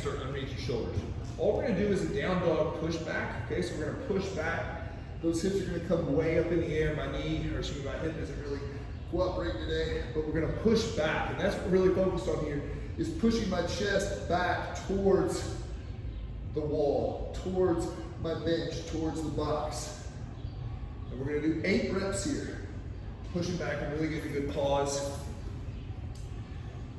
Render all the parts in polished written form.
start underneath your shoulders. All we're gonna do is a down dog push back, okay? So we're gonna push back. Those hips are gonna come way up in the air. My knee, or excuse me, my hip isn't really cooperating today, but we're gonna push back. And that's what we're really focused on here, is pushing my chest back towards the wall, towards my bench, towards the box. And we're gonna do 8 reps here. Pushing back and really getting a good pause.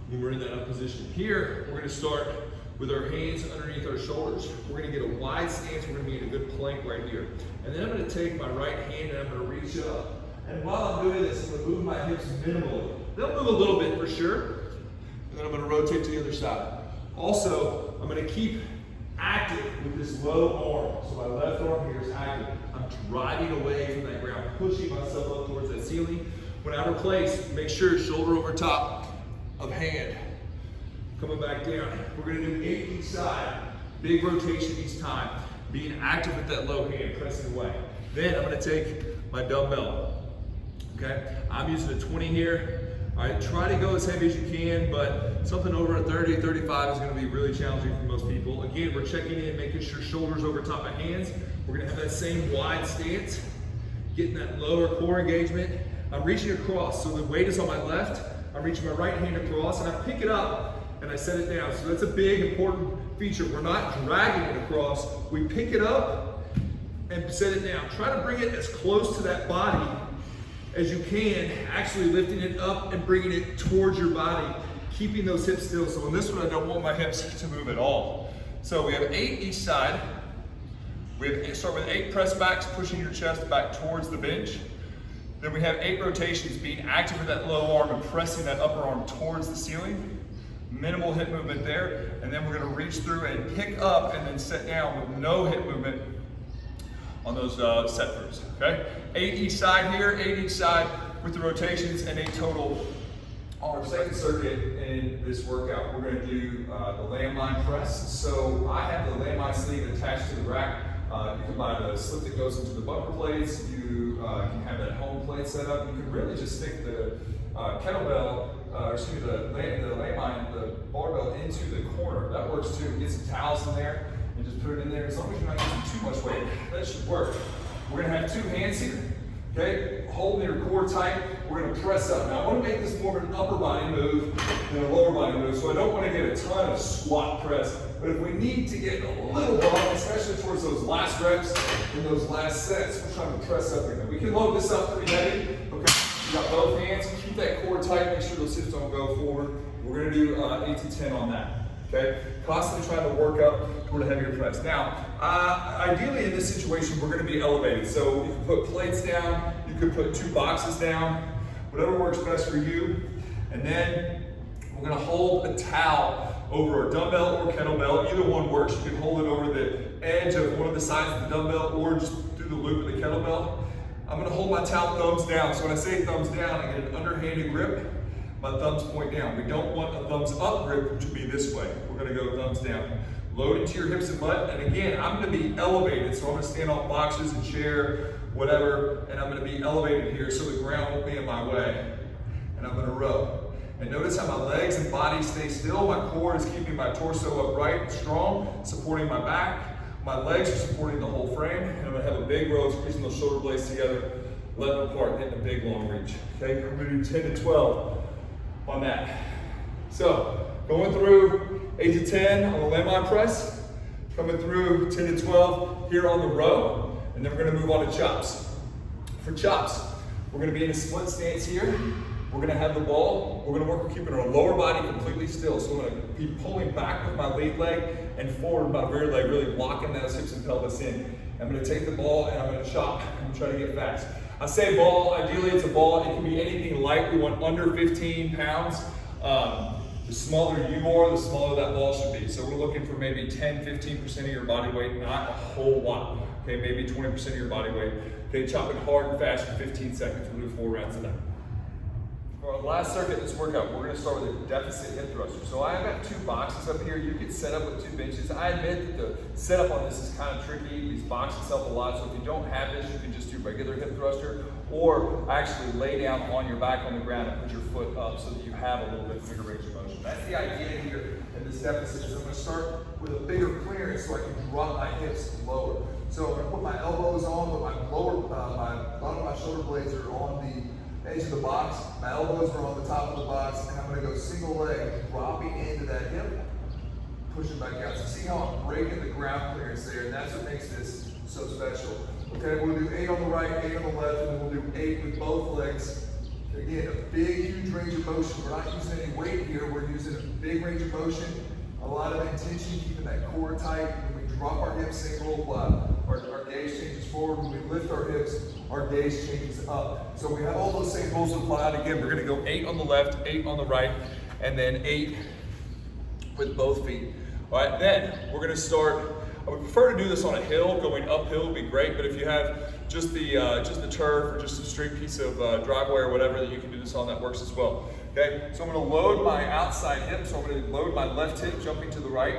When we're in that up position. Here, we're gonna start with our hands underneath our shoulders. We're gonna get a wide stance. We're gonna be in a good plank right here. And then I'm gonna take my right hand and I'm gonna reach up. And while I'm doing this, I'm gonna move my hips minimally. They'll move a little bit for sure. And then I'm gonna rotate to the other side. Also, I'm gonna keep active with this low arm. So my left arm here is active. I'm driving away from that ground, pushing myself up towards that ceiling. When I replace, make sure shoulder over top of hand. Coming back down. We're gonna do 8 each side. Big rotation each time. Being active with that low hand, pressing away. Then I'm gonna take my dumbbell. Okay? I'm using a 20 here. All right, try to go as heavy as you can, but something over a 30, 35 is gonna be really challenging for most people. Again, we're checking in, making sure shoulders over top of hands. We're gonna have that same wide stance, getting that lower core engagement. I'm reaching across, so the weight is on my left. I'm reaching my right hand across, and I pick it up, and I set it down. So that's a big, important feature. We're not dragging it across. We pick it up and set it down. Try to bring it as close to that body as you can, actually lifting it up and bringing it towards your body, keeping those hips still. So in this one, I don't want my hips to move at all. So we have 8 each side. We start with 8 press backs, pushing your chest back towards the bench. Then we have 8 rotations, being active with that low arm and pressing that upper arm towards the ceiling. Minimal hip movement there. And then we're gonna reach through and pick up and then set down with no hip movement on those set throughs, okay? 8 each side here, 8 each side with the rotations, and 8 total. On our second circuit in this workout, we're gonna do the landmine press. So I have the landmine sleeve attached to the rack. You can buy the slip that goes into the bumper plates. You can have that home plate set up. You can really just stick the kettlebell, the landmine, the barbell into the corner. That works too. Get some towels in there and just put it in there. As long as you're not using too much weight, that should work. We're gonna have 2 hands here, okay? Holding your core tight, we're gonna press up. Now I wanna make this more of an upper body move than a lower body move, so I don't wanna get a ton of squat press. But if we need to get a little bump, especially towards those last reps and those last sets, we're trying to press up here. We can load this up pretty heavy, okay? You got both hands, keep that core tight, make sure those hips don't go forward. We're gonna do 8 to 10 on that. Okay, constantly trying to work up toward a heavier press. Now, ideally in this situation, we're going to be elevated. So you can put plates down, you could put 2 boxes down, whatever works best for you. And then we're going to hold a towel over a dumbbell or kettlebell. Either one works. You can hold it over the edge of one of the sides of the dumbbell or just through the loop of the kettlebell. I'm going to hold my towel thumbs down. So when I say thumbs down, I get an underhanded grip. My thumbs point down. We don't want a thumbs up grip, which would be this way. We're gonna go thumbs down. Load into your hips and butt, and again, I'm gonna be elevated, so I'm gonna stand on boxes and chair, whatever, and I'm gonna be elevated here so the ground won't be in my way. And I'm gonna row. And notice how my legs and body stay still. My core is keeping my torso upright and strong, supporting my back. My legs are supporting the whole frame, and I'm gonna have a big row, squeezing those shoulder blades together, let them apart, hitting a big long reach. Okay, we're gonna do 10 to 12. On that. So, going through 8 to 10 on the landmine press, coming through 10 to 12 here on the row, and then we're gonna move on to chops. For chops, we're gonna be in a split stance here. We're gonna have the ball. We're gonna work on keeping our lower body completely still. So I'm gonna be pulling back with my lead leg and forward with my rear leg, really locking those hips and pelvis in. I'm gonna take the ball and I'm gonna chop. I'm gonna try to get fast. I say ball, ideally it's a ball. It can be anything light. We want under 15 pounds. The smaller you are, the smaller that ball should be. So we're looking for maybe 10, 15% of your body weight, not a whole lot. Okay, maybe 20% of your body weight. Okay, chop it hard and fast for 15 seconds. We'll do 4 rounds of that. For our last circuit in this workout, we're gonna start with a deficit hip thruster. So I've got 2 boxes up here. You can set up with 2 benches. I admit that the setup on this is kind of tricky. These boxes help a lot. So if you don't have this, you can just do regular hip thruster or actually lay down on your back on the ground and put your foot up so that you have a little bit bigger range of motion. That's the idea here. And in this deficit is I'm going to start with a bigger clearance so I can drop my hips lower. So I'm going to put my elbows on, but my bottom of my shoulder blades are on the edge of the box. My elbows are on the top of the box, and I'm going to go single leg, dropping into that hip, pushing back out. So see how I'm breaking the ground clearance there, and that's what makes this so special. Okay, we'll do 8 on the right, 8 on the left, and then we'll do 8 with both legs. Again, a big, huge range of motion. We're not using any weight here. We're using a big range of motion, a lot of intention, keeping that core tight. When we drop our hips single, our gaze changes forward. When we lift our hips, our gaze changes up. So we have all those same rules applied. Again, we're going to go 8 on the left, 8 on the right, and then 8 with both feet. All right, then we're going to start. I would prefer to do this on a hill. Going uphill would be great, but if you have just the turf or just a straight piece of driveway or whatever that you can do this on, that works as well. Okay, so I'm going to load my outside hip. So I'm going to load my left hip, jumping to the right.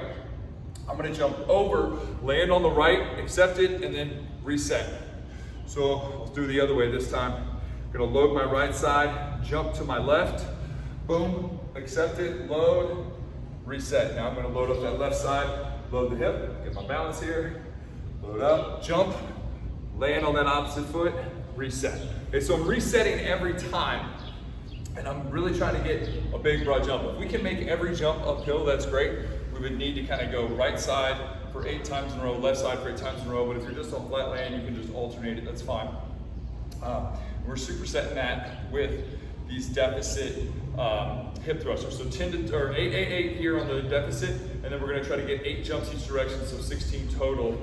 I'm going to jump over, land on the right, accept it, and then reset. So I'll do the other way this time. I'm going to load my right side, jump to my left, boom, accept it, load, reset. Now I'm going to load up that left side. Load the hip, get my balance here, load up, jump, land on that opposite foot, reset. Okay, so I'm resetting every time, and I'm really trying to get a big broad jump. If we can make every jump uphill, that's great. We would need to kind of go right side for 8 times in a row, left side for 8 times in a row, but if you're just on flat land, you can just alternate it, that's fine. We're supersetting that with these deficit hip thrusters. So 8 here on the deficit, and then we're going to try to get 8 jumps each direction, so 16 total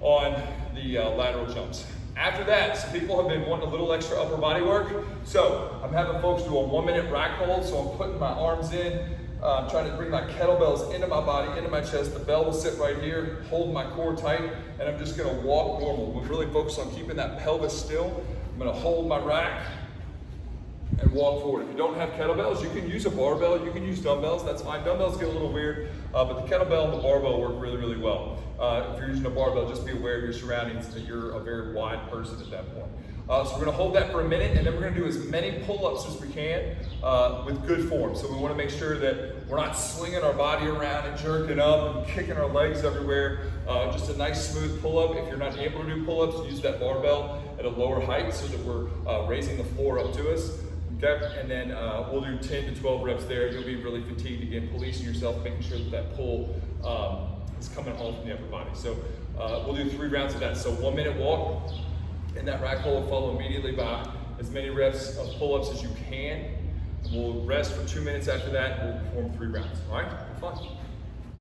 on the lateral jumps. After that, some people have been wanting a little extra upper body work, so I'm having folks do a 1-minute rack hold. So I'm putting my arms in, trying to bring my kettlebells into my body, into my chest. The bell will sit right here, holding my core tight, and I'm just going to walk normal. We're really focused on keeping that pelvis still. I'm going to hold my rack and walk forward. If you don't have kettlebells, you can use a barbell, you can use dumbbells, that's fine. Dumbbells get a little weird, but the kettlebell and the barbell work really, really well. If you're using a barbell, just be aware of your surroundings, that you're a very wide person at that point. So we're gonna hold that for a minute, and then we're gonna do as many pull-ups as we can with good form. So we wanna make sure that we're not slinging our body around and jerking up and kicking our legs everywhere. Just a nice smooth pull-up. If you're not able to do pull-ups, use that barbell at a lower height so that we're raising the floor up to us. Okay, and then we'll do 10 to 12 reps there. You'll be really fatigued again, policing yourself, making sure that that pull is coming all from the upper body. So we'll do 3 rounds of that. So 1-minute walk, and that rack hold will follow immediately by as many reps of pull-ups as you can. We'll rest for 2 minutes after that. We'll perform 3 rounds. All right, have fun.